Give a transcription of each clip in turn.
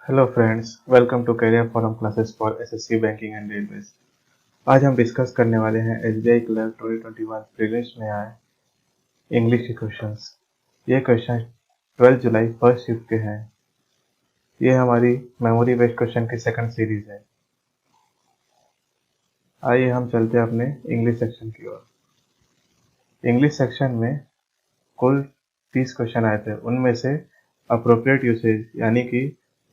Hello friends, welcome to career forum classes for SSC banking and railways. आज हम discuss करने वाले हैं एसबीआई क्लर्क 2021 प्रीलिम्स में आए इंग्लिश के क्वेश्चंस। ये क्वेश्चन 12 जुलाई फर्स्ट शिफ्ट के हैं। ये हमारी मेमोरी बेस्ड क्वेश्चन की सेकंड सीरीज है। आइए हम चलते हैं अपने इंग्लिश सेक्शन की ओर। इंग्लिश सेक्शन में कुल 30 क्वेश्चन आए थे। उनमें से अप्रोप्रिएट यूसेज यानी कि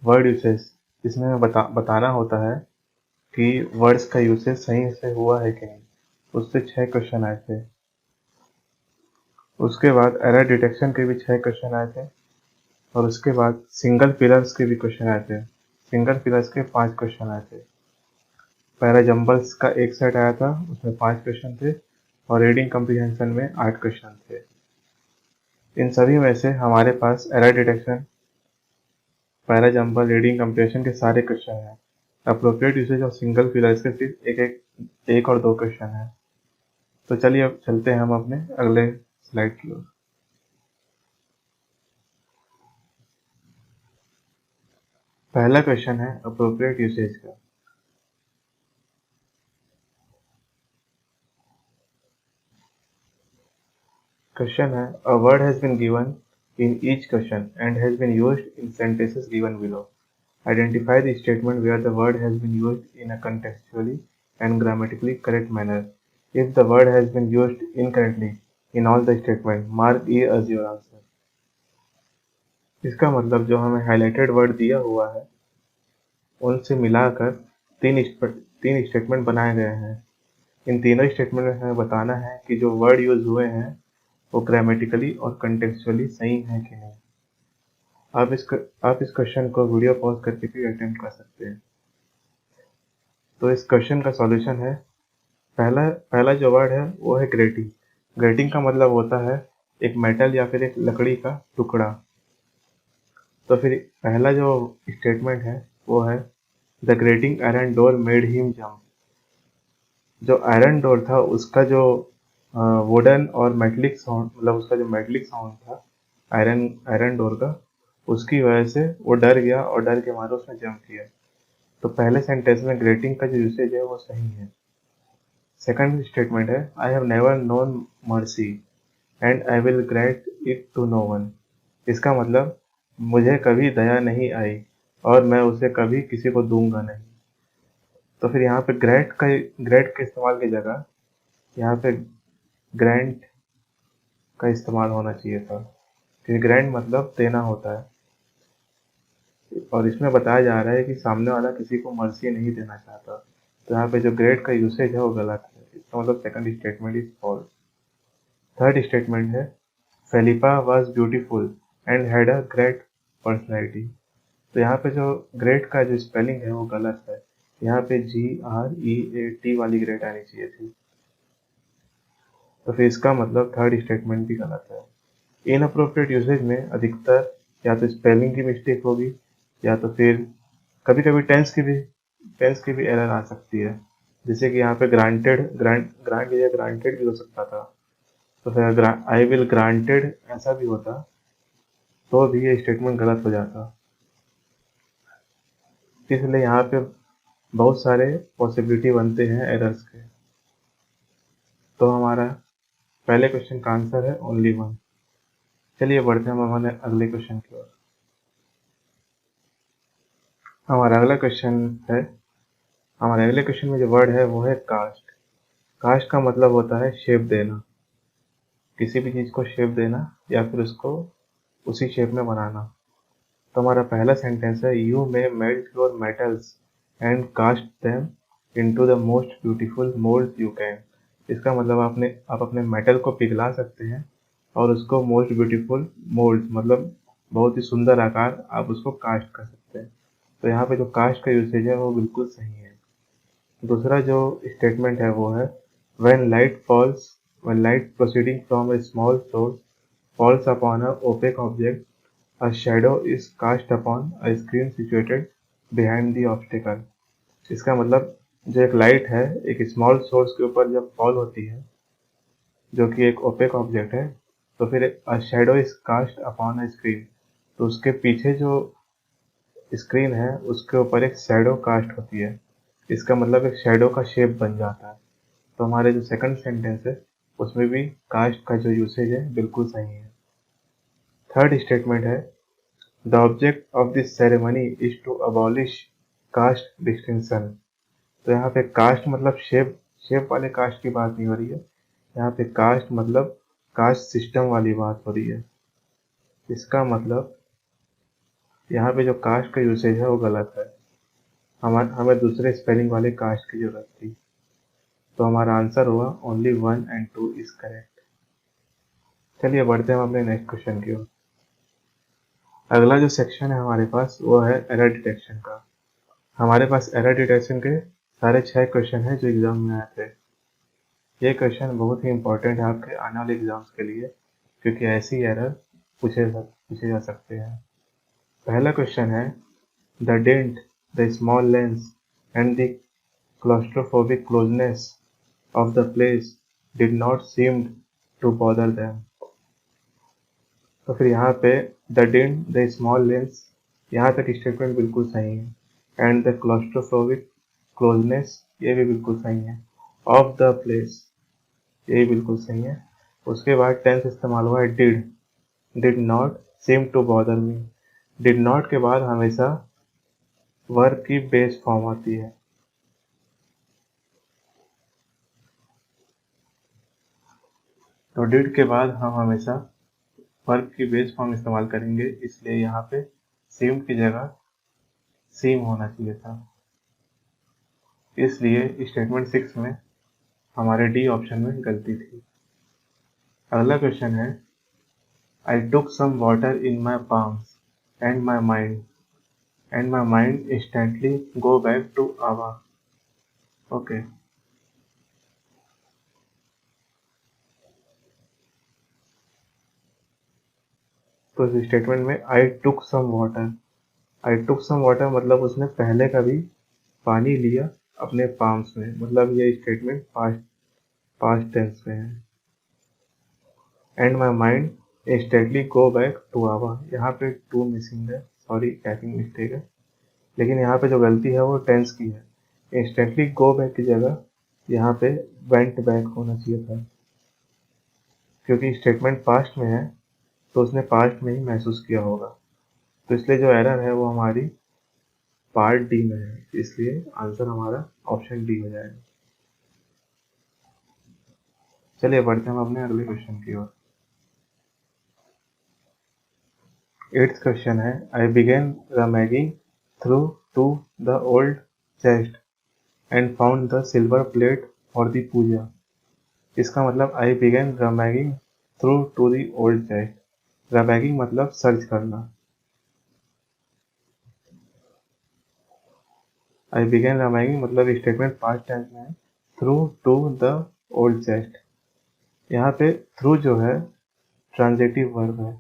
वर्ड यूसेज, जिसमें हमें बताना होता है कि वर्ड्स का यूसेज सही से हुआ है कि नहीं, उससे 6 क्वेश्चन आए थे। उसके बाद एरर डिटेक्शन के भी 6 क्वेश्चन आए थे और उसके बाद सिंगल पिलर्स के भी क्वेश्चन आए थे। सिंगल पिलर्स के 5 क्वेश्चन आए थे। पैराजम्बल्स का एक सेट आया था, उसमें 5 क्वेश्चन थे और रीडिंग कम्प्रीहेंशन में 8 क्वेश्चन थे। इन सभी में से हमारे पास error detection, parajumble, reading comprehension के सारे क्वेश्चन हैं। अप्रोप्रिएट यूसेज और सिंगल पिलर्स के सिर्फ एक और 2 क्वेश्चन हैं। तो चलिए अब चलते हैं हम अपने अगले स्लाइड की ओर। पहला क्वेश्चन है अप्रोप्रिएट यूसेज का। क्वेश्चन है, a word has been given in each question and has been used in sentences given below. Identify the statement where the word has been used in a contextually and grammatically correct manner. If the word has been used incorrectly in all the statement, mark E as your answer. इसका मतलब जो हमें highlighted word दिया हुआ है उनसे मिलाकर तीन स्टेटमेंट बनाए गए हैं। इन तीनों स्टेटमेंट में हमें बताना है कि जो वर्ड यूज हुए हैं वो ग्रामेटिकली और कंटेक्चुअली सही है कि नहीं। आप इस क्वेश्चन को वीडियो पॉज करके भी अटेम्प्ट कर सकते हैं। तो इस क्वेश्चन का सॉल्यूशन है, पहला पहला जो वर्ड है वो है ग्रेटिंग। ग्रेटिंग का मतलब होता है एक मेटल या फिर एक लकड़ी का टुकड़ा। तो फिर पहला जो स्टेटमेंट है वो है, the grating iron door made him jump. जो आयरन डोर था उसका जो वुडन और मेटलिक साउंड, मतलब उसका जो मेटलिक साउंड था आयरन आयरन डोर का, उसकी वजह से वो डर गया और डर के मारे उसने जंप किया। तो पहले सेंटेंस में ग्रेटिंग का जो यूसेज है वो सही है। सेकंड स्टेटमेंट है, I have never known mercy and I will great it to no one. इसका मतलब मुझे कभी दया नहीं आई और मैं उसे कभी किसी को दूंगा नहीं। तो फिर यहाँ पे ग्रेट के इस्तेमाल की जगह यहाँ पे ग्रैंट का इस्तेमाल होना चाहिए था, क्योंकि ग्रैंट मतलब देना होता है और इसमें बताया जा रहा है कि सामने वाला किसी को मर्सी नहीं देना चाहता। तो यहाँ पे जो ग्रेट का यूसेज है वो गलत है। इसका मतलब second statement is false. Third statement है, Felipa was beautiful and had a great personality. तो यहाँ पे जो ग्रेट का जो स्पेलिंग है वो गलत है। यहाँ पे GREAT वाली ग्रेट आनी चाहिए थी। तो फिर इसका मतलब थर्ड स्टेटमेंट भी गलत है। इनअप्रोप्रिएट यूसेज में अधिकतर या तो स्पेलिंग की मिस्टेक होगी या तो फिर कभी कभी टेंस की भी एरर आ सकती है। जैसे कि यहाँ पे ग्रांट या ग्रांटेड भी हो सकता था। तो फिर आई विल ग्रांटेड ऐसा भी होता तो भी ये स्टेटमेंट गलत हो जाता। इसलिए यहाँ पे बहुत सारे पॉसिबिलिटी बनते हैं एरर्स के। तो हमारा पहले क्वेश्चन का आंसर है ओनली वन। चलिए बढ़ते हैं हम हमारे अगले क्वेश्चन की ओर। हमारा अगला क्वेश्चन है, हमारे अगले क्वेश्चन में जो वर्ड है वो है कास्ट। कास्ट का मतलब होता है शेप देना, किसी भी चीज को शेप देना या फिर उसको उसी शेप में बनाना। तो हमारा पहला सेंटेंस है, you may melt your metals and cast them into the most beautiful mould you can. इसका मतलब आप अपने मेटल को पिघला सकते हैं और उसको मोस्ट ब्यूटीफुल मोल्ड मतलब बहुत ही सुंदर आकार आप उसको कास्ट कर सकते हैं। तो यहाँ पे जो कास्ट का यूसेज है वो बिल्कुल सही है। दूसरा जो स्टेटमेंट है वो है, when light proceeding from a small source falls upon a opaque object, a shadow is cast upon a screen situated behind the obstacle। इसका मतलब जो एक लाइट है एक स्मॉल सोर्स के ऊपर जब फॉल होती है जो कि एक ओपेक ऑब्जेक्ट है, तो फिर a shadow is cast upon a screen. तो उसके पीछे जो स्क्रीन है उसके ऊपर एक शैडो कास्ट होती है, इसका मतलब एक शैडो का शेप बन जाता है। तो हमारे जो सेकंड सेंटेंस है उसमें भी कास्ट का जो यूसेज है बिल्कुल सही है। थर्ड स्टेटमेंट है the object of this ceremony is to abolish caste distinction. तो यहाँ पे कास्ट मतलब शेप वाले कास्ट की बात नहीं हो रही है, यहाँ पे कास्ट मतलब कास्ट सिस्टम वाली बात हो रही है। इसका मतलब यहाँ पे जो कास्ट का यूसेज है वो गलत है, हमें दूसरे स्पेलिंग वाले कास्ट की जरूरत थी। तो हमारा आंसर हुआ ओनली 1 एंड 2 इज करेक्ट। चलिए बढ़ते हैं हम अपने नेक्स्ट क्वेश्चन की ओर। अगला जो सेक्शन है हमारे पास वो है एरर डिटेक्शन का। हमारे पास एरर डिटेक्शन के सारे 6 क्वेश्चन हैं जो एग्जाम में आए थे। ये क्वेश्चन बहुत ही इंपॉर्टेंट है आपके आने वाले एग्जाम्स के लिए, क्योंकि ऐसी एरर पूछे जा सकते हैं। पहला क्वेश्चन है the dent, the small lens and the claustrophobic closeness of the place did not seem to bother them। तो फिर यहाँ पे the dent, the small lens, यहाँ तक स्टेटमेंट बिल्कुल सही है। एंड द claustrophobic closeness, ये भी बिल्कुल सही है। ऑफ द प्लेस, ये भी बिल्कुल सही है। उसके बाद टेंस इस्तेमाल हुआ है did not seem to bother me. Did not के बाद हमेशा वर्ब की बेस फॉर्म आती है। तो डिड के बाद हम हमेशा वर्ब की बेस फॉर्म इस्तेमाल करेंगे, इसलिए यहाँ पे सीम की जगह सीम होना चाहिए था। इसलिए स्टेटमेंट 6 में हमारे डी ऑप्शन में गलती थी। अगला क्वेश्चन है I took some water in my palms and my mind instantly go back to Ava. Okay, तो इस स्टेटमेंट में आई टुक सम वाटर मतलब उसने पहले कभी पानी लिया अपने पाम्स में, मतलब ये स्टेटमेंट पास्ट टेंस में है। And my mind instantly go back to आवा, यहाँ पे टू मिसिंग है, सॉरी टाइपिंग मिस्टेक है, लेकिन यहाँ पे जो गलती है वो टेंस की है। इंस्टेंटली गो बैक की जगह यहाँ पे वेंट बैक होना चाहिए था, क्योंकि स्टेटमेंट पास्ट में है तो उसने पास्ट में ही महसूस किया होगा। तो इसलिए जो एरर है वो हमारी पार्ट डी में है, इसलिए आंसर हमारा ऑप्शन डी हो जाएगा। चलिए बढ़ते हैं हम अपने अगले क्वेश्चन की ओर। 8th क्वेश्चन है I began rummaging through to the old chest and found the silver plate for the puja. इसका मतलब I began rummaging through to the old chest. rummaging मतलब सर्च करना। आई बिगेन rummaging मतलब statement past tense में है, through to the old chest. यहाँ पे through जो है ट्रांजिटिव वर्ब है,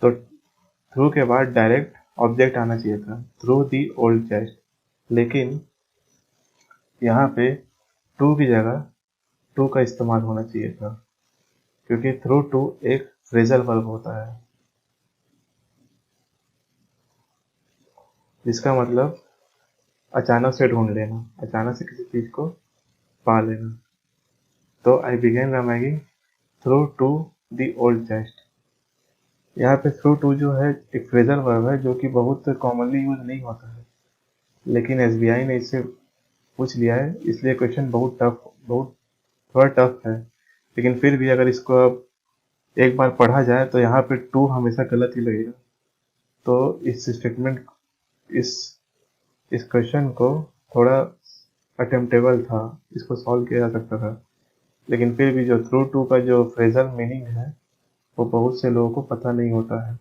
तो थ्रू के बाद डायरेक्ट ऑब्जेक्ट आना चाहिए था, थ्रू दी ओल्ड चेस्ट, लेकिन यहाँ पे टू की जगह टू का इस्तेमाल होना चाहिए था, क्योंकि थ्रू टू एक फ्रेजल वर्ब होता है, जिसका मतलब अचानक से ढूंढ लेना, अचानक से किसी चीज को पा लेना। तो I began rummaging through to the old chest. यहाँ पे थ्रू टू जो है एक फ्रेजल वर्ब है जो कि बहुत कॉमनली यूज नहीं होता है, लेकिन एसबीआई ने इसे पूछ लिया है, इसलिए क्वेश्चन बहुत थोड़ा टफ है। लेकिन फिर भी अगर इसको अब एक बार पढ़ा जाए तो यहाँ पे टू हमेशा गलत ही लगेगा। तो इस स्टेटमेंट इस इस क्वेश्चन को थोड़ा अटेम्प्टेबल था, इसको सॉल्व किया जा सकता था, लेकिन फिर भी जो थ्रू टू का जो फ्रेजल मीनिंग है वो बहुत से लोगों को पता नहीं होता है,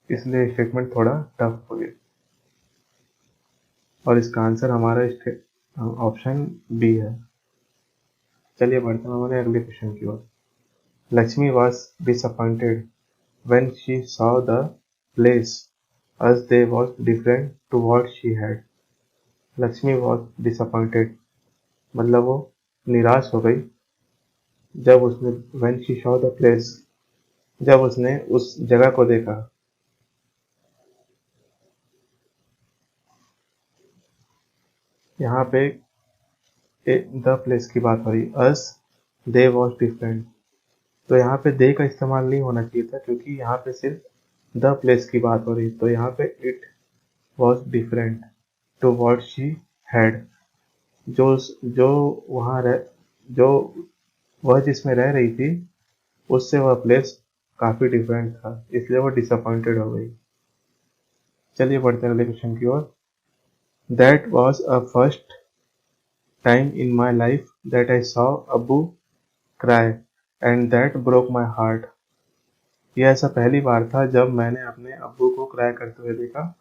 इसलिए स्टेटमेंट थोड़ा टफ हो गया। और इसका आंसर हमारा ऑप्शन बी है। चलिए बढ़ते हैं हमारे अगले क्वेश्चन की ओर। Lakshmi was disappointed when she saw the place as they was different to what she had। Lakshmi was disappointed मतलब वो निराश हो गई जब उसने when she saw the place, जब उसने उस जगह को देखा यहाँ पे द प्लेस की बात हो रही, अस दे वॉज डिफरेंट, तो यहाँ पे दे का इस्तेमाल नहीं होना चाहिए था क्योंकि यहाँ पे सिर्फ द प्लेस की बात हो रही, तो यहाँ पे it was different to what she had, जो जो वहाँ रह जो वह जिसमें रह रही थी उससे वह प्लेस काफ़ी डिफरेंट था, इसलिए वो डिसअपॉइंटेड हो गई। चलिए बढ़ते हैं अगले क्वेश्चन की ओर। That was a first time in my life that I saw Abu cry and that broke my heart. यह ऐसा पहली बार था जब मैंने अपने अब्बू को क्राई करते हुए देखा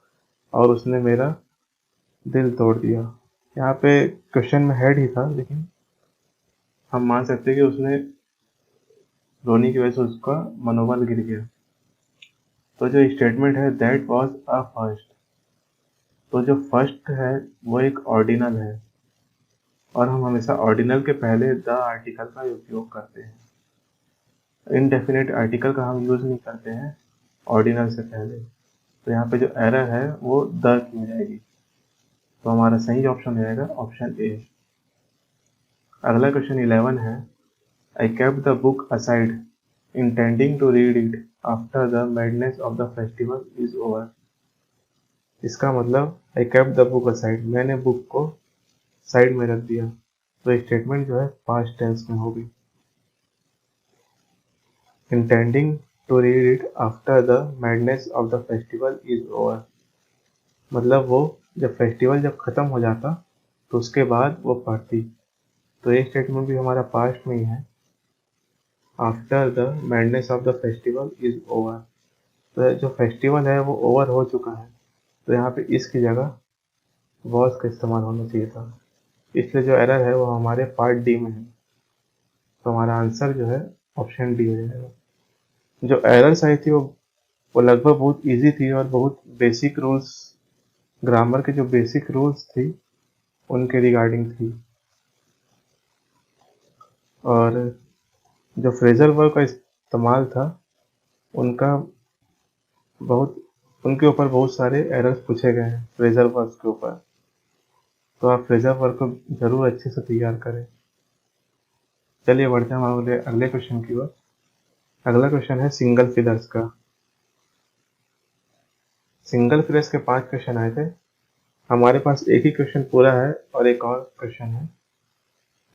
और उसने मेरा दिल तोड़ दिया। यहाँ पे क्वेश्चन में हेड ही था, लेकिन हम मान सकते हैं कि उसने रोने की वजह से उसका मनोबल गिर गया। तो जो स्टेटमेंट है दैट वाज अ फर्स्ट, तो जो फर्स्ट है वो एक ऑर्डिनल है और हम हमेशा ऑर्डिनल के पहले द आर्टिकल का उपयोग करते हैं। इनडेफिनेट आर्टिकल का हम यूज़ नहीं करते हैं ऑर्डिनल से पहले। तो यहाँ पे जो एरर है वो द की हो जाएगी, तो हमारा सही ऑप्शन हो जाएगा ऑप्शन ए। अगला क्वेश्चन 11 है, I kept the book aside intending to read it after the madness of the festival is over. इसका मतलब I kept the book aside, मैंने बुक को साइड में रख दिया, तो स्टेटमेंट जो है पास्ट टेंस में होगी। Intending to read it after the madness of the festival is over, मतलब वो जब फेस्टिवल जब खत्म हो जाता तो उसके बाद वो पढ़ती, तो ये स्टेटमेंट भी हमारा पास्ट में ही है। After the madness of the festival is over, तो जो फेस्टिवल है वो ओवर हो चुका है, तो यहाँ पे इसकी जगह वॉज का इस्तेमाल होना चाहिए था, इसलिए जो एरर है वो हमारे पार्ट डी में है, तो हमारा आंसर जो है ऑप्शन डी हो जाएगा। जो एरर्स आई थी वो लगभग बहुत इजी थी और बहुत बेसिक रूल्स, ग्रामर के जो बेसिक रूल्स थी उनके रिगार्डिंग थी, और जो फ्रेजल वर्ब का इस्तेमाल था उनका बहुत उनके ऊपर बहुत सारे एरर्स पूछे गए हैं फ्रेजल वर्ब के ऊपर, तो आप फ्रेजल वर्ब को ज़रूर अच्छे से तैयार करें। चलिए बढ़ते हैं हम अगले क्वेश्चन की ओर। अगला क्वेश्चन है सिंगल फिलर्स का। सिंगल फिलर्स के 5 क्वेश्चन आए थे, हमारे पास एक ही क्वेश्चन पूरा है और एक और क्वेश्चन है।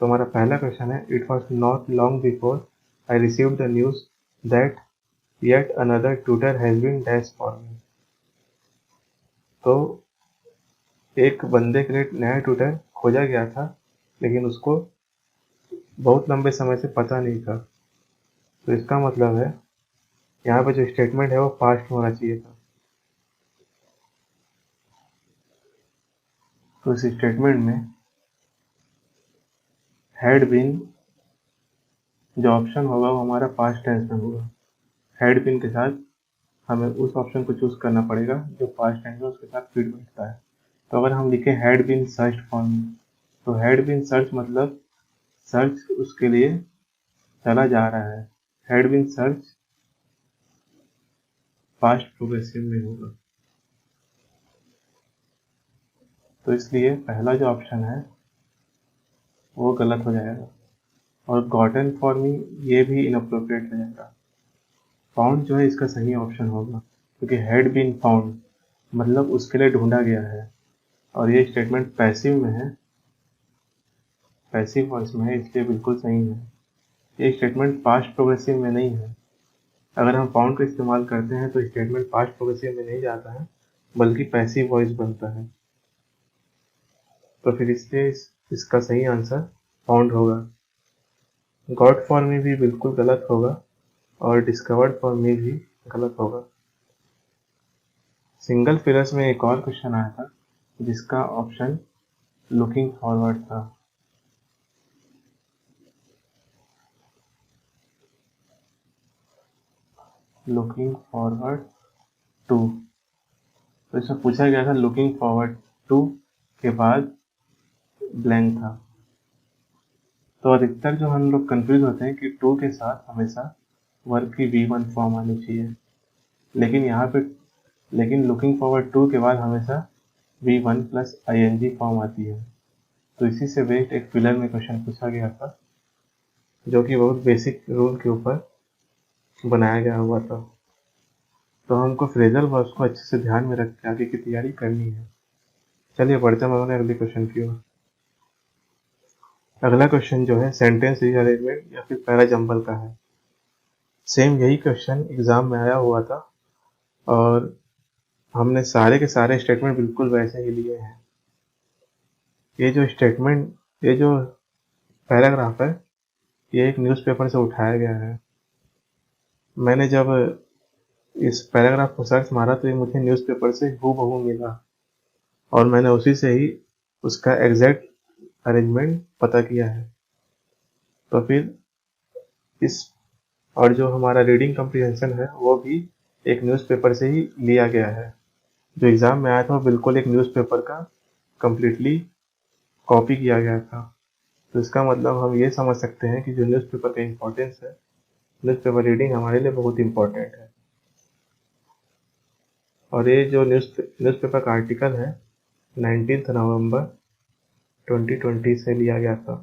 तो हमारा पहला क्वेश्चन है, it was not long before I received the news that yet another tutor has been dash for me. तो एक बंदे के लिए नया ट्यूटर खोजा गया था, लेकिन उसको बहुत लंबे समय से पता नहीं था, तो इसका मतलब है यहाँ पे जो स्टेटमेंट है वो पास्ट में होना चाहिए था। तो इस स्टेटमेंट में हैड बीन, जो ऑप्शन होगा वो हमारा पास्ट टेंस में होगा। हैड बीन के साथ हमें उस ऑप्शन को चूज करना पड़ेगा जो पास्ट टेंस में उसके साथ फिट बैठता है। तो अगर हम लिखें had been search for me, तो हैड बीन सर्च मतलब सर्च उसके लिए चला जा रहा है। Had been search past progressive में होगा, तो इसलिए पहला जो ऑप्शन है वो गलत हो जाएगा, और गॉटन फॉर मी ये भी इनअप्रोप्रिएट हो जाएगा। फाउंड जो है इसका सही ऑप्शन होगा, क्योंकि हैड बीन फाउंड मतलब उसके लिए ढूंढा गया है, और ये स्टेटमेंट पैसिव में है, पैसिव वॉइस में है, इसलिए बिल्कुल सही है। ये स्टेटमेंट पास्ट प्रोग्रेसिव में नहीं है। अगर हम फाउंड का इस्तेमाल करते हैं तो स्टेटमेंट पास्ट प्रोग्रेसिव में नहीं जाता है, बल्कि पैसिव वॉइस बनता है, तो फिर इसलिए इसका सही आंसर फाउंड होगा। गॉट फॉर मी भी बिल्कुल गलत होगा, और डिस्कवर्ड फॉर मी भी गलत होगा। सिंगल फिलर्स में एक और क्वेश्चन आया था जिसका ऑप्शन लुकिंग फॉरवर्ड था। लुकिंग फॉरवर्ड टू, तो इसमें पूछा गया था लुकिंग फॉरवर्ड टू के बाद ब्लैंक था। तो अधिकतर जो हम लोग कंफ्यूज होते हैं कि टू के साथ हमेशा वर्ब की V1 फॉर्म आनी चाहिए, लेकिन यहाँ पे लुकिंग फॉरवर्ड टू के बाद हमेशा V1 प्लस ing फॉर्म आती है। तो इसी से बेस्ड एक फिलर में क्वेश्चन पूछा गया था, जो कि बहुत बेसिक रूल के ऊपर बनाया गया हुआ था। तो हमको फ्रेजल वर्ब्स को अच्छे से ध्यान में रख के आगे की तैयारी करनी है। चलिए बढ़ते हैं हमारे अगले क्वेश्चन की ओर। अगला क्वेश्चन जो है सेंटेंस रीअरेंजमेंट या फिर पैरा जंबल का है। सेम यही क्वेश्चन एग्जाम में आया हुआ था और हमने सारे के सारे स्टेटमेंट बिल्कुल वैसे ही लिए हैं। ये जो पैराग्राफ है, ये एक न्यूज़पेपर से उठाया गया है। मैंने जब इस पैराग्राफ को सर्च मारा तो ये मुझे न्यूज़पेपर से हूबहू मिला और मैंने उसी से ही उसका एग्जैक्ट अरेंजमेंट पता किया है। तो फिर इस और जो हमारा रीडिंग कम्प्रीहेंशन है वो भी एक न्यूज़पेपर से ही लिया गया है। जो एग्ज़ाम में आया था वो बिल्कुल एक न्यूज़पेपर का कंप्लीटली कॉपी किया गया था। तो इसका मतलब हम ये समझ सकते हैं कि जो न्यूज़पेपर का इम्पोर्टेंस है, न्यूज़पेपर रीडिंग हमारे लिए बहुत इम्पोर्टेंट है। और ये जो न्यूज़पेपर का आर्टिकल है 19 नवंबर 2020 से लिया गया था।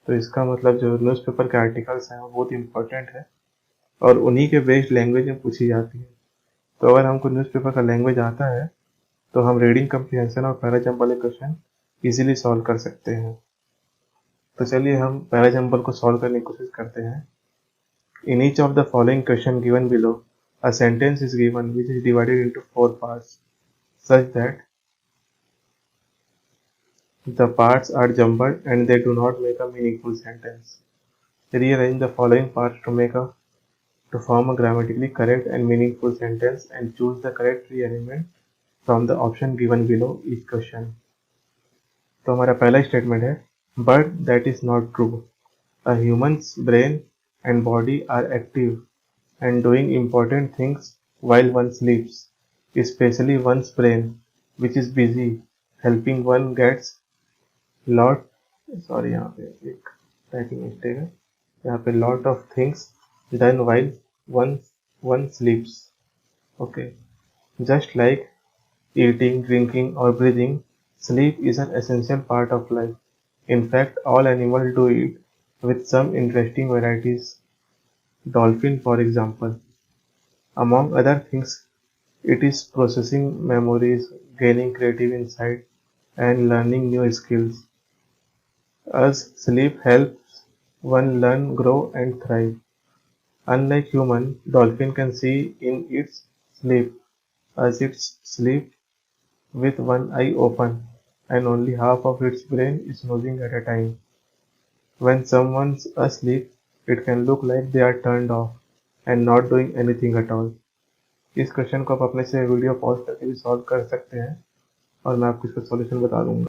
तो इसका मतलब जो न्यूज़पेपर के आर्टिकल्स हैं वो बहुत इम्पोर्टेंट है और उन्हीं के बेस्ड लैंग्वेज में पूछी जाती है। तो अगर हमको न्यूज़पेपर का लैंग्वेज आता है तो हम रीडिंग कम्प्रीहेंशन और पैराजम्प वाले क्वेश्चन इजीली सॉल्व कर सकते हैं। तो चलिए हम पैराजम्पल को सॉल्व करने की कोशिश करते हैं। In each of the following question given below a sentence is given which is divided into 4 parts such that the parts are jumbled and they do not make a meaningful sentence. Rearrange the following parts to form a grammatically correct and meaningful sentence and choose the correct rearrangement from the option given below each question. तो हमारा पहला statement है but that is not true. A human's brain and body are active and doing important things while one sleeps, especially one's brain, which is busy helping one gets lot यहाँ पे एक typing mistake है, यहाँ पे lot of things done while one sleeps. Okay, just like eating, drinking or breathing, sleep is an essential part of life. In fact, all animals do it with some interesting varieties. Dolphin, for example. Among other things, it is processing memories, gaining creative insight, and learning new skills. As sleep helps one learn, grow, and thrive. Unlike human, dolphin can see in its sleep, as it sleeps with one eye open, and only half of its brain is moving at a time. When someone's asleep, it can look like they are turned off and not doing anything at all. इस question को आप अपने से video pause करके भी solve कर सकते हैं और मैं आपको इसका सॉल्यूशन बता दूंगा।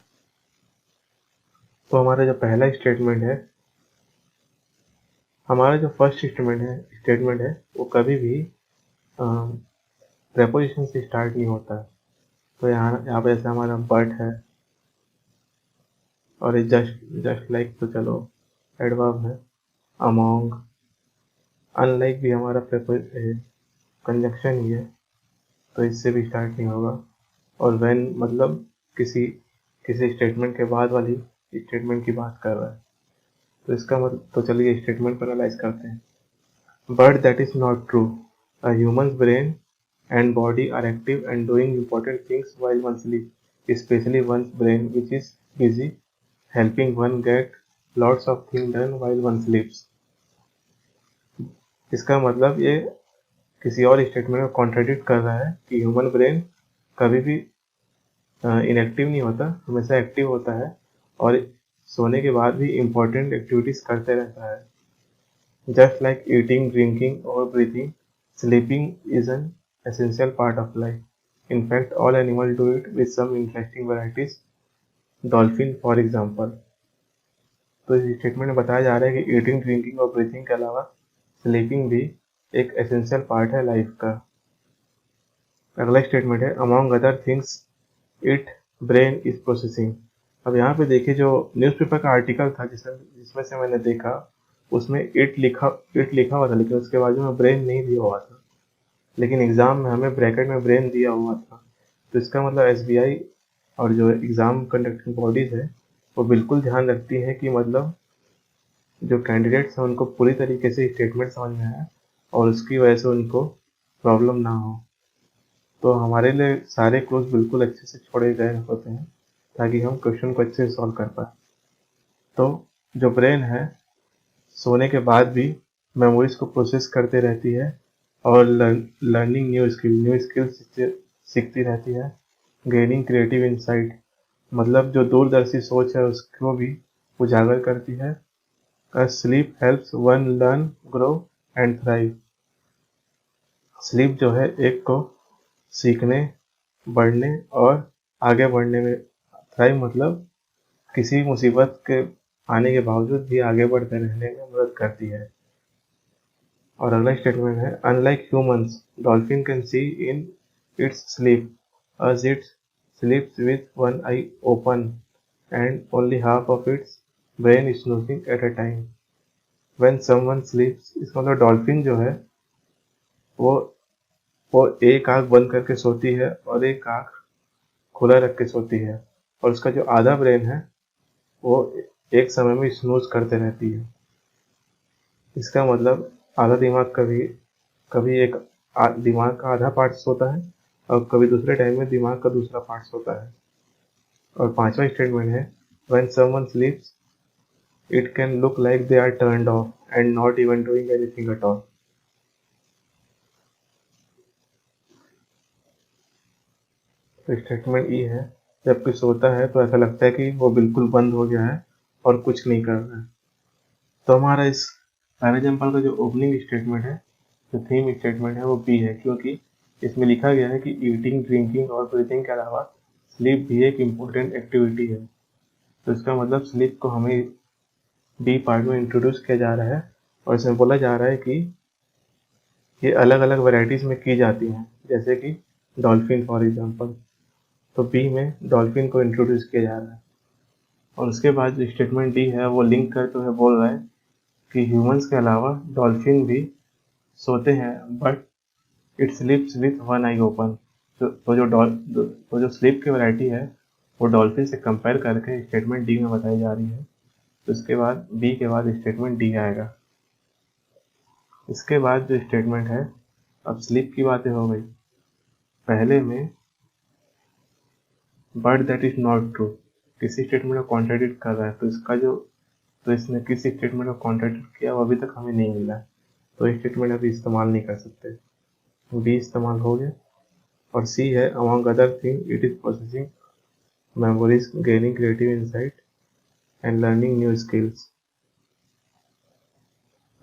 तो हमारा जो पहला स्टेटमेंट है, हमारा जो फर्स्ट स्टेटमेंट है वो कभी भी प्रेपोजिशन से स्टार्ट नहीं होता है। तो यहाँ पे जैसे हमारा बट है और ये जस्ट लाइक, तो चलो एडवर्ब है। अमोंग, अनलाइक भी हमारा कंजक्शन ही है, तो इससे भी स्टार्ट नहीं होगा। और व्हेन मतलब किसी स्टेटमेंट के बाद वाली स्टेटमेंट की बात कर रहा है, तो इसका मतलब, तो चलिए स्टेटमेंट को एनालाइज करते हैं। But that is not true. A humans brain and body are active and doing important things while one sleep, especially one's brain which is busy helping one get lots of thing done while one sleeps. इसका मतलब ये किसी और statement को contradict कर रहा है कि ह्यूमन ब्रेन कभी भी इनएक्टिव नहीं होता, हमेशा एक्टिव होता है और सोने के बाद भी इम्पोर्टेंट एक्टिविटीज करते रहता है। जस्ट लाइक ईटिंग, ड्रिंकिंग और breathing, sleeping is an essential part of life. In fact, all animals do it with some interesting varieties. Dolphin, for example. तो इस स्टेटमेंट में बताया जा रहा है कि ईटिंग, ड्रिंकिंग और ब्रीथिंग के अलावा स्लीपिंग भी एक एसेंशियल पार्ट है लाइफ का। अगला स्टेटमेंट है among other things it brain is processing. अब यहाँ पे देखिए, जो न्यूज़पेपर का आर्टिकल था जिसमें से मैंने देखा, उसमें इट लिखा हुआ था, लेकिन उसके बाजू में ब्रेन नहीं दिया हुआ था। लेकिन एग्जाम में हमें ब्रैकेट में ब्रेन दिया हुआ था। तो इसका मतलब SBI और जो एग्ज़ाम कंडक्टिंग बॉडीज़ है वो बिल्कुल ध्यान रखती है कि मतलब जो कैंडिडेट्स हैं उनको पूरी तरीके से स्टेटमेंट समझ में आए और उसकी वजह से उनको प्रॉब्लम ना हो। तो हमारे लिए सारे क्लोज बिल्कुल अच्छे से छोड़े गए होते हैं ताकि हम क्वेश्चन को अच्छे से सॉल्व कर पाए। तो जो ब्रेन है सोने के बाद भी मेमोरीज को प्रोसेस करते रहती है और लर्निंग न्यू स्किल्स सीखती रहती है, गेनिंग क्रिएटिव इंसाइट मतलब जो दूरदर्शी सोच है उसको भी उजागर करती है। Sleep helps one learn grow and thrive. Sleep जो है एक को सीखने, बढ़ने और आगे बढ़ने में, थ्राइव मतलब किसी मुसीबत के आने के बावजूद भी आगे बढ़ते रहने में मदद करती है। और अगला स्टेटमेंट है unlike humans dolphin can see in its sleep as it sleeps with one eye open and only half of its brain is snoozing at a time. When someone sleeps इसका मतलब डॉल्फिन जो है वो वो एक आंख बंद करके सोती है और एक आंख खुला रख के सोती है और उसका जो आधा ब्रेन है वो एक समय में स्नूज करते रहती है। इसका मतलब आधा दिमाग कभी कभी एक दिमाग का आधा पार्ट सोता है और कभी दूसरे टाइम में दिमाग का दूसरा पार्ट सोता है। और पांचवा स्टेटमेंट है when someone sleeps it can look like they are turned off and not even doing anything at all. तो स्टेटमेंट ई है जब कोई सोता है तो ऐसा लगता है कि वो बिल्कुल बंद हो गया है और कुछ नहीं कर रहा है। तो हमारा इस पहले एग्जाम्पल का जो ओपनिंग स्टेटमेंट है, जो थीम स्टेटमेंट है वो बी है क्योंकि इसमें लिखा गया है कि ईटिंग, ड्रिंकिंग और ब्रीथिंग के अलावा स्लीप भी एक इम्पोर्टेंट एक्टिविटी है। तो इसका मतलब स्लीप को हमें बी पार्ट में इंट्रोड्यूस किया जा रहा है और इसमें बोला जा रहा है कि ये अलग अलग वेराइटीज में की जाती हैं, जैसे कि डॉल्फिन फॉर एग्जांपल। तो बी में डॉल्फिन को इंट्रोड्यूस किया जा रहा है और उसके बाद जो स्टेटमेंट डी है वो लिंक करते हुए बोल रहा है कि ह्यूमंस के अलावा डॉल्फिन भी सोते हैं but it स्लीप्स with one I open. तो जो स्लीप की वैरायटी है वो डॉल्फिन से कंपेयर करके स्टेटमेंट डी में बताई जा रही है। तो इसके बाद बी के बाद स्टेटमेंट डी आएगा। इसके बाद जो स्टेटमेंट है, अब स्लीप की बातें हो गई, पहले में but that is not true किसी स्टेटमेंट को कॉन्ट्राडिक्ट कर रहा है। तो इसने किस स्टेटमेंट को कॉन्ट्राडिक्ट किया वो अभी तक हमें नहीं मिला है, तो ये स्टेटमेंट अभी इस्तेमाल नहीं कर सकते। बी इस्तेमाल हो गया और सी है among other thing it is processing memories, gaining creative insight and learning new skills.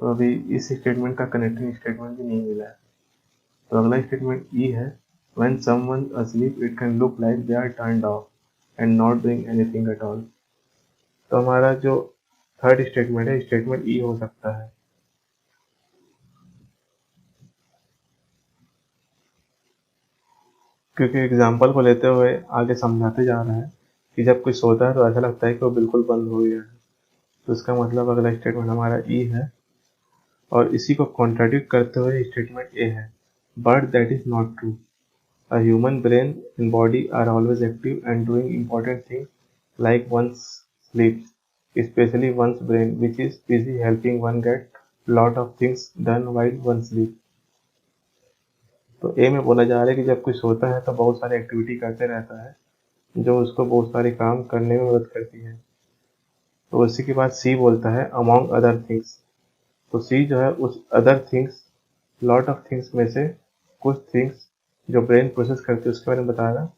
तो अभी इस स्टेटमेंट का कनेक्टिंग स्टेटमेंट भी नहीं मिला है। तो अगला स्टेटमेंट ई है when someone asleep it can look like they are turned off and not doing anything at all. तो हमारा जो थर्ड स्टेटमेंट है स्टेटमेंट ई हो सकता है क्योंकि एग्जाम्पल को लेते हुए आगे समझाते जा रहा है कि जब कोई सोता है तो ऐसा लगता है कि वो बिल्कुल बंद हो गया है। तो इसका मतलब अगला स्टेटमेंट हमारा ई है और इसी को कॉन्ट्राडिक्ट करते हुए स्टेटमेंट ए है but that is not true. A human brain and body are always active and doing important things like one's sleeps, especially one's brain, which is busy helping one get lot of things done while one sleep. तो ए में बोला जा रहा है कि जब कोई सोता है तो बहुत सारी एक्टिविटी करते रहता है जो उसको बहुत सारे काम करने में मदद करती है। तो उसी के बाद सी बोलता है अमॉन्ग अदर थिंग्स। तो सी जो है उस other things, lot of things में से कुछ थिंग्स जो ब्रेन प्रोसेस करती है उसके बारे में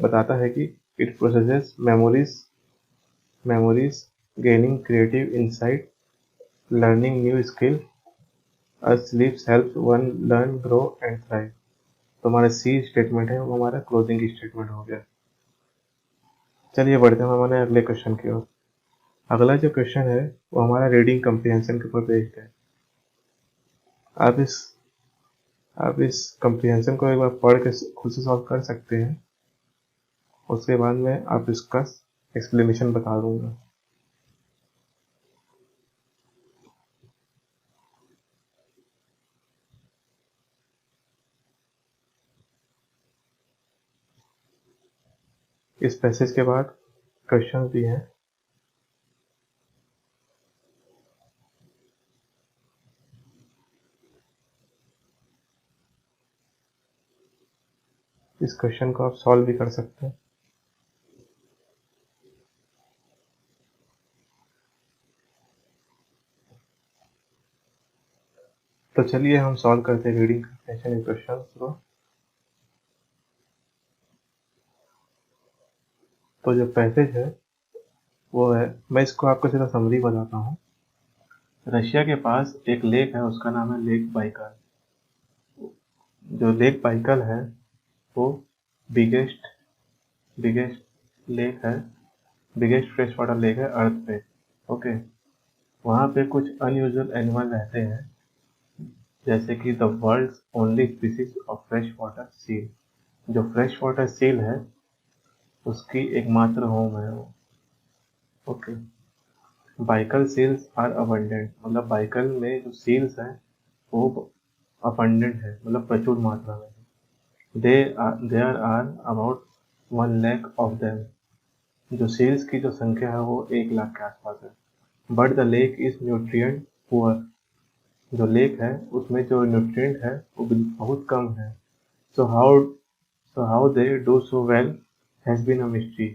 बताता है कि it processes memories, gaining creative insight, learning new skill, स्लीप्स help one learn grow and thrive. तो हमारा सी स्टेटमेंट है वो हमारा क्लोजिंग स्टेटमेंट हो गया। चलिए बढ़ते हैं हमारे अगले क्वेश्चन की ओर। अगला जो क्वेश्चन है वो हमारा रीडिंग कम्प्रीहेंशन के ऊपर बेस्ड है। आप इस आप इस कम्प्रीहेंशन को एक बार पढ़ के खुद से सॉल्व कर सकते हैं, उसके बाद मैं आप इसका एक्सप्लेनेशन बता दूंगा। इस पैसेज के बाद क्वेश्चन भी हैं। इस क्वेश्चन को आप सॉल्व भी कर सकते हैं। तो चलिए हम सॉल्व करते हैं रीडिंग कंप्रेहेंशन क्वेश्चन को। तो जो पैसेज है वो है, मैं इसको आपको सीधा समरी बताता हूँ। रशिया के पास एक लेक है, उसका नाम है लेक बाइकल। जो लेक बाइकल है वो बिगेस्ट लेक है, बिगेस्ट फ्रेश वाटर लेक है अर्थ पे। ओके, वहाँ पे कुछ अनयूजुअल एनिमल रहते हैं, जैसे कि the world's only species of fresh water seal. जो फ्रेश वाटर सील है उसकी एकमात्र होम है वो। Okay, Baikal seals are abundant, मतलब बाइकल में जो सील्स हैं वो अबंडेंट है, मतलब प्रचुर मात्रा में। There are about 1 lakh of them. जो सील्स की जो संख्या है वो 1 लाख के आसपास है। But the lake is nutrient poor. जो लेक है उसमें जो न्यूट्रिएंट है वो बहुत कम है। So how they do so well has been a mystery.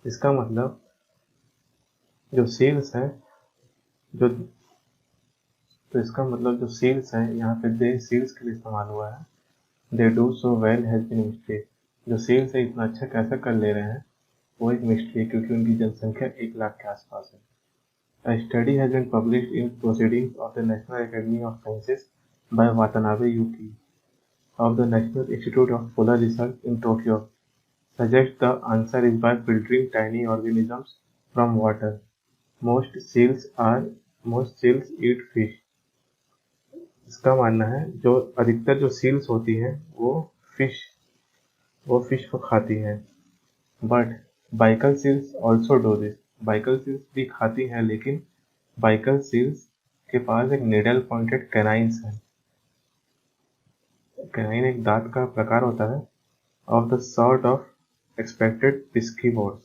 इसका मतलब जो सील्स है जो तो इसका मतलब जो सील्स है यहाँ पे दे सील्स के लिए इस्तेमाल हुआ है। They do so well has been mystery. जो सील्स है इतना अच्छा कैसे कर ले रहे हैं वो एक मिस्ट्री है, क्योंकि उनकी जनसंख्या 1 लाख के आसपास है। A study has been published in Proceedings of the National Academy of Sciences by Watanabe Yuki of the National Institute of Polar Research in Tokyo suggests the answer is by filtering tiny organisms from water. Most seals eat fish. इसका मानना है जो अधिकतर जो seals होती हैं वो fish को खाती हैं। But Baikal seals also do this. Baikal seals भी खाती हैं, लेकिन बाइकल सील्स के पास एक निडल पॉइंटेड कैनाइन्स है। कैनाइन एक दांत का प्रकार होता है of the sort of expected piscivores.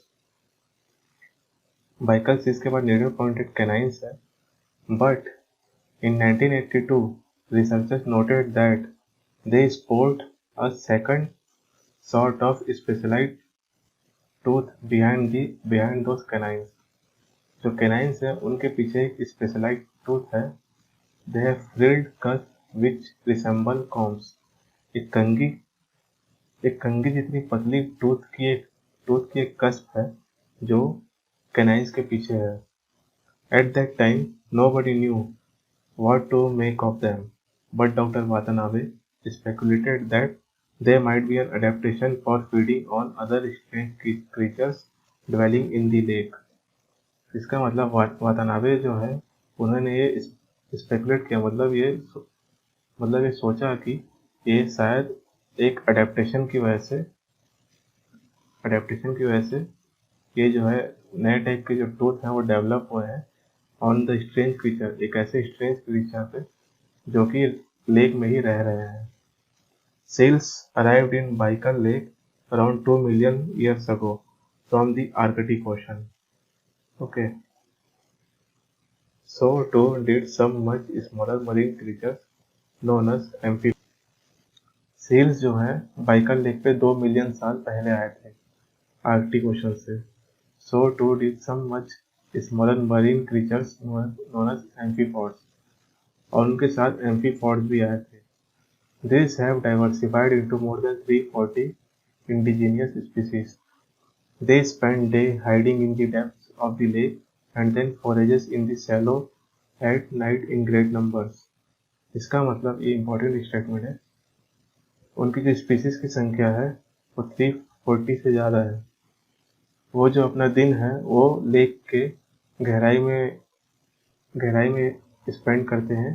Baikal seals के पास निडल पॉइंटेड कैनाइन्स है, but in 1982 researchers noted that they sport a second sort of specialized tooth behind those canines. जो canines है उनके पीछे एक specialized tooth है। They have frilled cusps which resemble combs. एक कंघी जितनी पतली टूथ की एक कस्प है जो canines के पीछे है। At that time, nobody knew what to make of them, but Dr. Watanabe speculated that they might be an adaptation for feeding on other strange creatures dwelling in the lake. इसका मतलब Watanabe जो है उन्होंने ये speculate किया, मतलब ये सोचा कि ये शायद एक अडेप्टेशन की वजह से ये जो है नए टाइप के जो टूथ हैं वो डेवलप हुए हैं ऑन द स्ट्रेंज क्रीचर, एक ऐसे स्ट्रेंज क्रीचर पे जो कि लेक में ही रह रहे हैं। Seals arrived in Baikal Lake around 2 million years ago from the Arctic Ocean. Okay. So too did some much smaller marine creatures known as amphibians. Seals जो है बाइकल लेक पे 2 मिलियन साल पहले आए थे आर्कटिक ओशन से। So too did some much smaller marine creatures known as amphipods. और उनके साथ एम्फीपॉड्स भी आए थे। These have diversified into more than 340 indigenous species. They spend day hiding in the depths of the lake and then forages in the shallow at night in great numbers. इसका मतलब ये important statement है, उनकी जो species की संख्या है वो 340 से ज़्यादा है। वो जो अपना दिन है वो लेक के गहराई में स्पेंड करते हैं,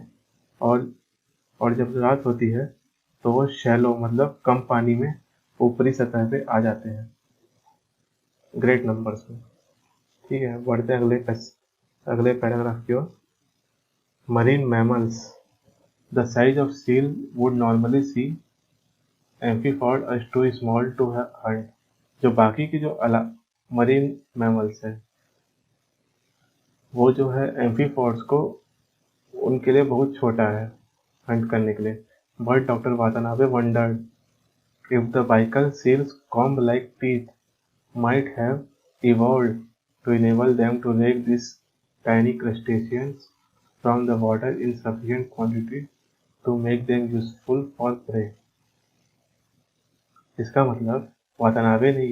और जब रात होती है तो वो शैलो मतलब कम पानी में ऊपरी सतह पे आ जाते हैं ग्रेट नंबर्स में। ठीक है, बढ़ते हैं अगले पैराग्राफ की ओर। Marine mammals, the size of seal would normally see amphipod as too small to hunt, जो बाकी की जो मरीन मैमल्स है वो जो है एम्फीपॉड्स को उनके लिए बहुत छोटा है हंट करने के लिए। But doctor Watanabe wondered if the Baikal seals comb-like teeth might have evolved to enable them to rake these tiny crustaceans from the water in sufficient quantity to make them useful for prey। इसका मतलब Watanabe ने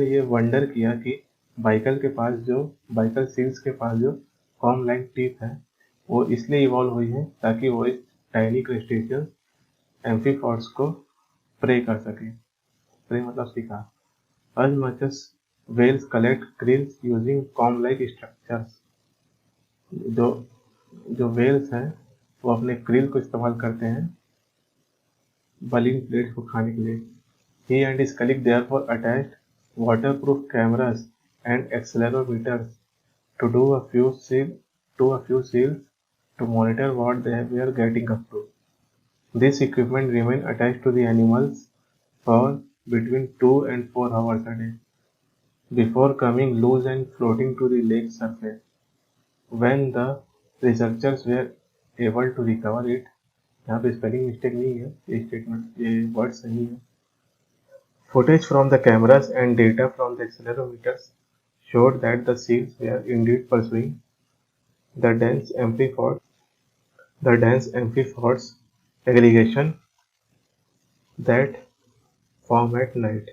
ये wonder किया कि Baikal seals के पास जो com like teeth है वो इसलिए इवॉल्व हुई है ताकि वो एक टाइनी क्रस्टेशियन एम्फीपॉड्स को प्रे कर सके। प्रे मतलब शिकार। As much as whales collect krills using comb-like structures, जो जो whales हैं वो अपने krill को इस्तेमाल करते हैं बलिंग प्लेट्स को खाने के लिए। He and his colleague therefore attached waterproof cameras and accelerometers to do a few seals to monitor what they were getting up to. This equipment remained attached to the animals for between 2 and 4 hours a day, before coming loose and floating to the lake's surface. When the researchers were able to recover it, यहाँ पे spelling mistake नहीं है, ये statement ये word सही है। Footage from the cameras and data from the accelerometers showed that the seals were indeed pursuing the dense amphipods aggregation that form at night।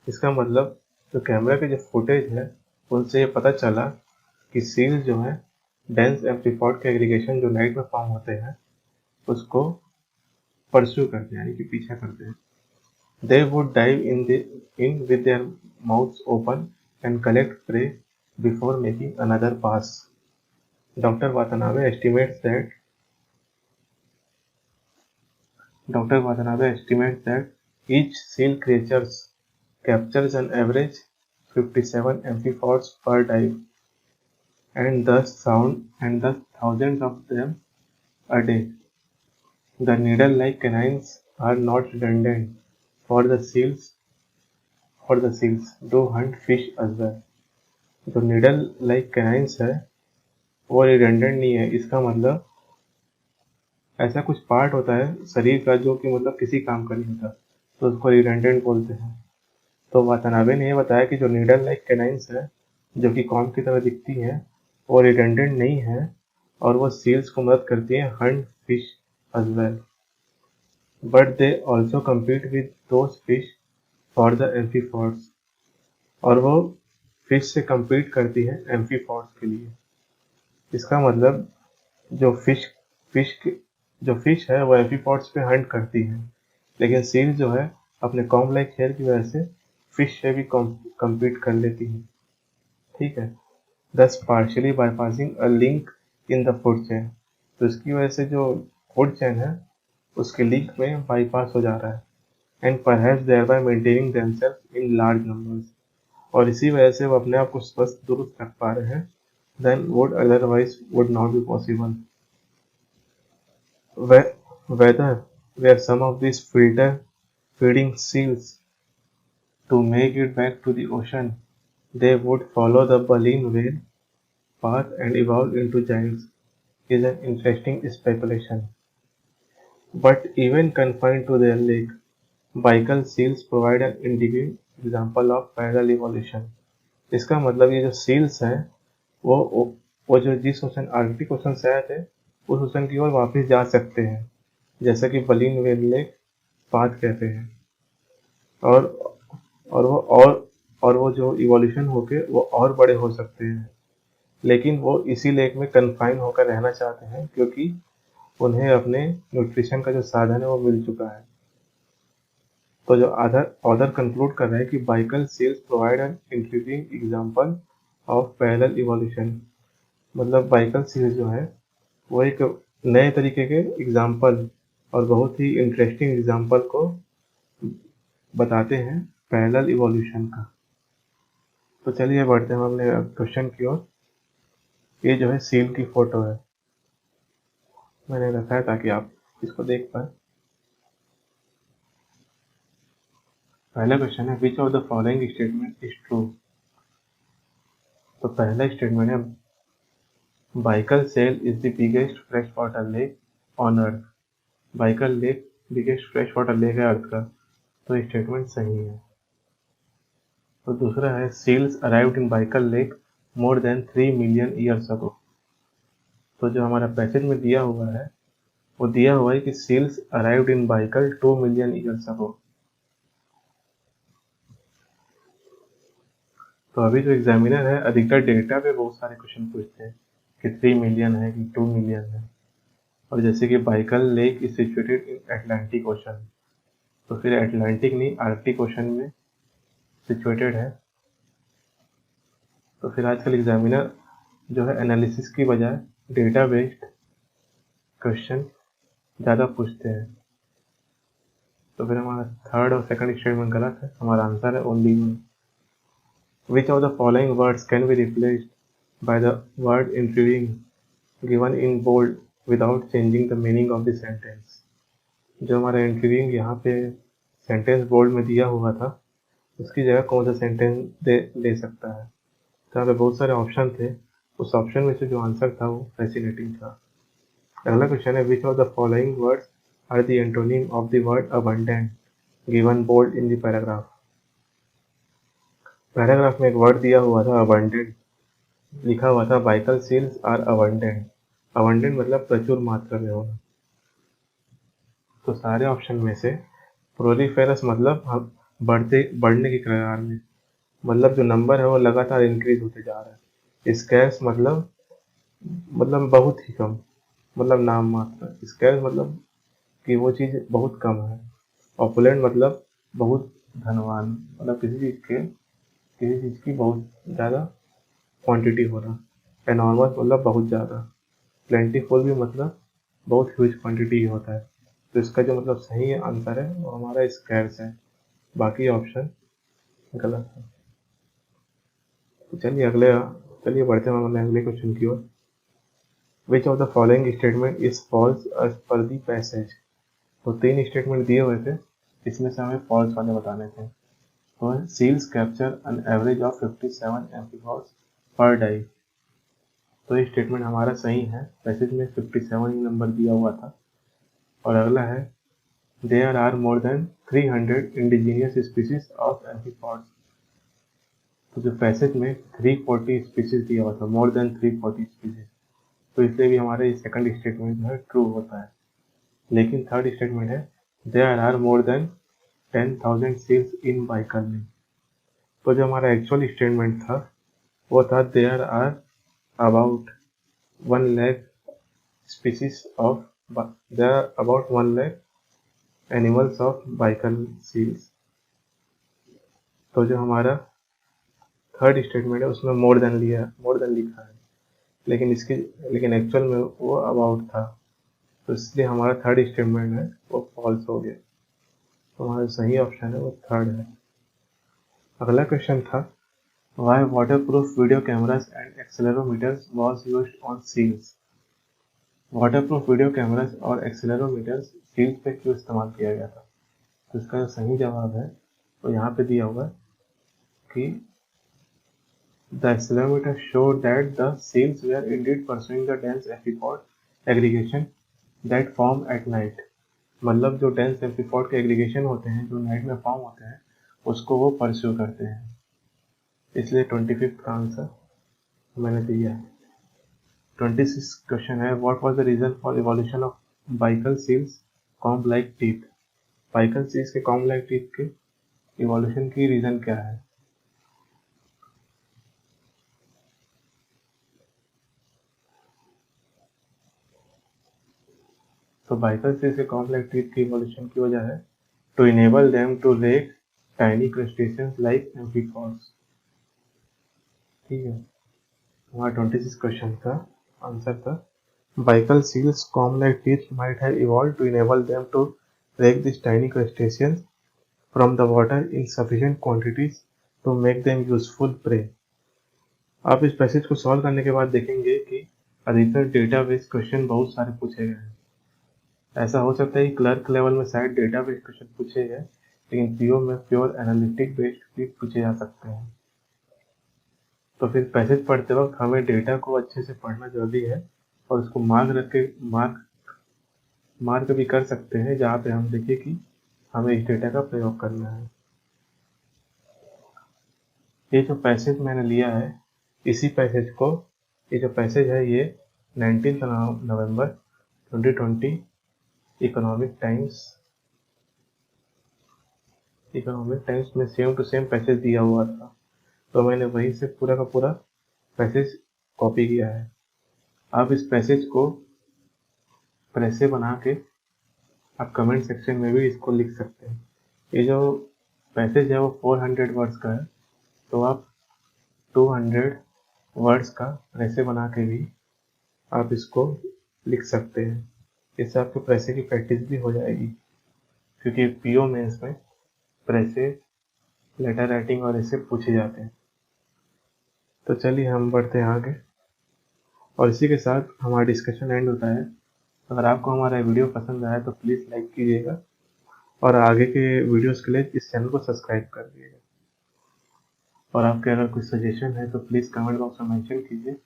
इसका मतलब जो कैमरा के जो फुटेज है उनसे ये पता चला कि सील्स जो है डेंस एम्पलीफॉर्ड के एग्रीगेशन जो नाइट में फॉर्म होते हैं उसको परस्यू करते हैं यानी कि पीछा करते हैं। They would dive in with their mouths open and collect prey before making another pass. Doctor Watanabe estimates that each seal creatures captures an average 57 amphipods per dive, and thus thousands of them a day. The needle-like canines are not redundant for the seals do hunt fish as well। जो needle-like canines है वो redundant नहीं है। इसका मतलब ऐसा कुछ part होता है शरीर का जो कि मतलब किसी काम का नहीं होता तो उसको redundant बोलते हैं। तो वातानाबे ने यह बताया कि जो नीडल लाइक कैनाइन्स है जो कि कॉम की तरह दिखती हैं वो रिडंडेंट नहीं है और वो सील्स को मदद करती हैं hunt fish as well, but they also compete with those fish for the amphipods. और वो फिश से कम्पीट करती है एम्फीपॉड्स के लिए। इसका मतलब जो फिश है वो एम्फीपॉड्स पे हंट करती है लेकिन सील जो है अपने कॉम लाइक हेयर की वजह से फिश से भी कम्पीट कर लेती है। ठीक है, दस partially bypassing a link in the food chain. तो इसकी वजह से जो फूड चेन है उसके लिंक में बाईपास हो जा रहा है and perhaps thereby maintaining themselves in large numbers. और इसी वजह से वो अपने आप को स्वस्थ दुरुस्त रख पा रहे हैं than would otherwise would not be possible. Whether were some of these filter feeding seals to make it back to the ocean, they would follow the baleen whale path and evolve into giants is an interesting speculation. But even confined to their lake, Baikal seals provide an intriguing example of parallel evolution। इसका मतलब ये जो seals हैं वो जो जिस ocean Arctic ocean से आए थे उस ओशन की ओर वापस जा सकते हैं जैसा कि बलिन वेल लेक पाथ कहते हैं। और और वो जो इवोल्यूशन होके वो और बड़े हो सकते हैं लेकिन वो इसी लेक में कन्फाइन होकर रहना चाहते हैं क्योंकि उन्हें अपने न्यूट्रिशन का जो साधन है वो मिल चुका है। तो जो ऑथर कंक्लूड कर रहे हैं कि Baikal seals provide an intriguing example of parallel evolution. मतलब बाइकल सील्स जो है वो एक नए तरीके के एग्जाम्पल और बहुत ही इंटरेस्टिंग एग्जाम्पल को बताते हैं पैरेलल इवोल्यूशन का। तो चलिए बढ़ते हैं अपने क्वेश्चन की ओर। ये जो है सील की फोटो है, मैंने रखा है ताकि आप इसको देख पाए। पहला क्वेश्चन है which of the following statement is true. तो पहला स्टेटमेंट है Baikal cell is the biggest fresh water lake on earth. Baikal lake biggest fresh water lake है अर्थ का, तो स्टेटमेंट सही है। तो दूसरा है seals arrived in Baikal lake more than 3 million years ago. तो जो हमारा पैसेज में दिया हुआ है वो दिया हुआ है कि seals arrived in Baikal 2 million years ago. तो अभी जो एग्जामिनर है अधिकतर डेटा पे बहुत सारे क्वेश्चन पूछते हैं कि 3 मिलियन है कि 2 मिलियन है। और जैसे कि Baikal lake is situated in Atlantic ocean, तो फिर अटलांटिक नहीं आर्कटिक ओशन में सिचुएटेड है। तो फिर आजकल एग्जामिनर जो है एनालिसिस की बजाय डेटा बेस्ड क्वेश्चन ज़्यादा पूछते हैं। तो फिर हमारा थर्ड और सेकंड स्टेटमेंट गलत है, हमारा आंसर है only one. Which of the following words can be replaced by the word intriguing given in bold without changing the meaning of the sentence? जो हमारा intriguing यहाँ पे सेंटेंस बोल्ड में दिया हुआ था उसकी जगह कौन सा सेंटेंस ले सकता है। तो यहाँ पे बहुत सारे ऑप्शन थे, उस ऑप्शन में से जो आंसर था वो फैसिनेटिंग था। अगला क्वेश्चन है which of the following words are the antonym of the word abundant given bold in the paragraph. Paragraph में एक वर्ड दिया हुआ था अबंडेंट, लिखा हुआ था Baikal seals are abundant. Abundant मतलब प्रचुर मात्रा में होना। तो सारे ऑप्शन में से प्रोलिफेरस मतलब बढ़ने की कगार में, मतलब जो नंबर है वो लगातार इंक्रीज होते जा रहा है। स्कैर्स मतलब बहुत ही कम, मतलब नाम मात्र। स्कैर्स मतलब कि वो चीज़ बहुत कम है। ऑपुलेंट मतलब बहुत धनवान, मतलब किसी चीज़ की बहुत ज़्यादा क्वांटिटी होना। एनॉर्मस मतलब बहुत ज़्यादा। प्लेंटीफुल भी मतलब बहुत ह्यूज क्वांटिटी ही होता है। तो इसका जो मतलब सही आंसर है वो हमारा स्कैर्स है, बाकी ऑप्शन गलत है। तो चलिए बढ़ते हैं अगले क्वेश्चन की ओर। Which of the following statement is false as per the passage. तो 3 स्टेटमेंट दिए हुए थे, इसमें से हमें फॉल्स वाले बताने थे। तो seals capture an average of 57 amphipods per day. तो ये स्टेटमेंट हमारा सही है, पैसेज में 57 ही नंबर दिया हुआ था। और अगला है there are more than 300 indigenous species of amphipods. तो जो पैसेज में 340 स्पीसीज दिया हुआ था, मोर देन 340 स्पीसीज, तो इसलिए भी हमारे सेकंड स्टेटमेंट जो है ट्रू होता है। लेकिन थर्ड स्टेटमेंट है there are more than 10,000 seals in Baikal lake. तो जो हमारा एक्चुअल स्टेटमेंट था वो था there are about 1 lakh species of there are about 1 lakh animals of Baikal seals। तो जो हमारा थर्ड स्टेटमेंट है उसमें मोर देन लिखा है, लेकिन एक्चुअल में वो अबाउट था, तो इसलिए हमारा थर्ड स्टेटमेंट है वो फॉल्स हो गया। तो हमारा सही ऑप्शन है वो थर्ड है। अगला क्वेश्चन था why waterproof video cameras and accelerometers was used on seals। Waterproof video cameras और एक्सेलेरोमीटर्स सील्स पे क्यों इस्तेमाल किया गया था। तो इसका जो सही जवाब है तो यहाँ पे दिया हुआ है कि the accelerometer showed that the seals were indeed pursuing the dense amphipod aggregation that form at night। मतलब जो डेंस एम्फीपॉड के एग्रीगेशन होते हैं जो नाइट में फॉर्म होते हैं उसको वो परस्यू करते हैं, इसलिए 25th का आंसर मैंने दिया है। 26 क्वेश्चन है what was the reason for evolution of Baikal seals comb like teeth. Baikal seals के कॉम्ब लाइक टीथ के इवोल्यूशन की रीजन क्या है। तो बाइकल सील्स के कॉम्ब लाइक टीथ की इवोल्यूशन की वजह है to enable them to rake tiny crustaceans like amphipods. ठीक है, हमारा 26 क्वेश्चन का आंसर था Baikal seals comb-like teeth might have evolved to enable them to rake these tiny crustaceans from the water in sufficient quantities to make them useful prey। आप इस passage को solve करने के बाद देखेंगे कि अधिकतर डेटा बेस्ड क्वेश्चन बहुत सारे पूछे गए हैं। ऐसा हो सकता है कि क्लर्क लेवल में शायद डेटा बेस्ड क्वेश्चन पूछे गए लेकिन पीओ में प्योर एनालिटिक बेस्ड भी पूछे जा सकते हैं। तो फिर पैसेज पढ़ते वक्त हमें डेटा को अच्छे से पढ़ना जरूरी है और उसको मार्क भी कर सकते हैं जहाँ पे हम देखें कि हमें इस डेटा का प्रयोग करना है। ये जो पैसेज मैंने लिया है, इसी पैसेज को, ये जो पैसेज है ये 19 नवंबर 2020 इकोनॉमिक टाइम्स में सेम टू सेम पैसेज दिया हुआ था, तो मैंने वहीं से पूरा का पूरा पैसेज कॉपी किया है। आप इस पैसेज को प्रेसे बना के आप कमेंट सेक्शन में भी इसको लिख सकते हैं। ये जो पैसेज है वो 400 वर्ड्स का है, तो आप 200 वर्ड्स का प्रेसे बना के भी आप इसको लिख सकते हैं। इससे आपके प्रेसे की प्रैक्टिस भी हो जाएगी, क्योंकि पीओ मेंस में प्रेसे, लेटर राइटिंग और ऐसे पूछे जाते हैं। तो चलिए हम बढ़ते हैं आगे, और इसी के साथ हमारा डिस्कशन एंड होता है। अगर आपको हमारा वीडियो पसंद आया तो प्लीज़ लाइक कीजिएगा और आगे के वीडियोस के लिए इस चैनल को सब्सक्राइब कर दीजिएगा। और आपके अगर कुछ सजेशन है तो प्लीज़ कमेंट बॉक्स में मेंशन कीजिए।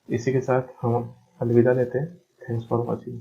इसी के साथ हम अलविदा लेते हैं। Thanks for watching.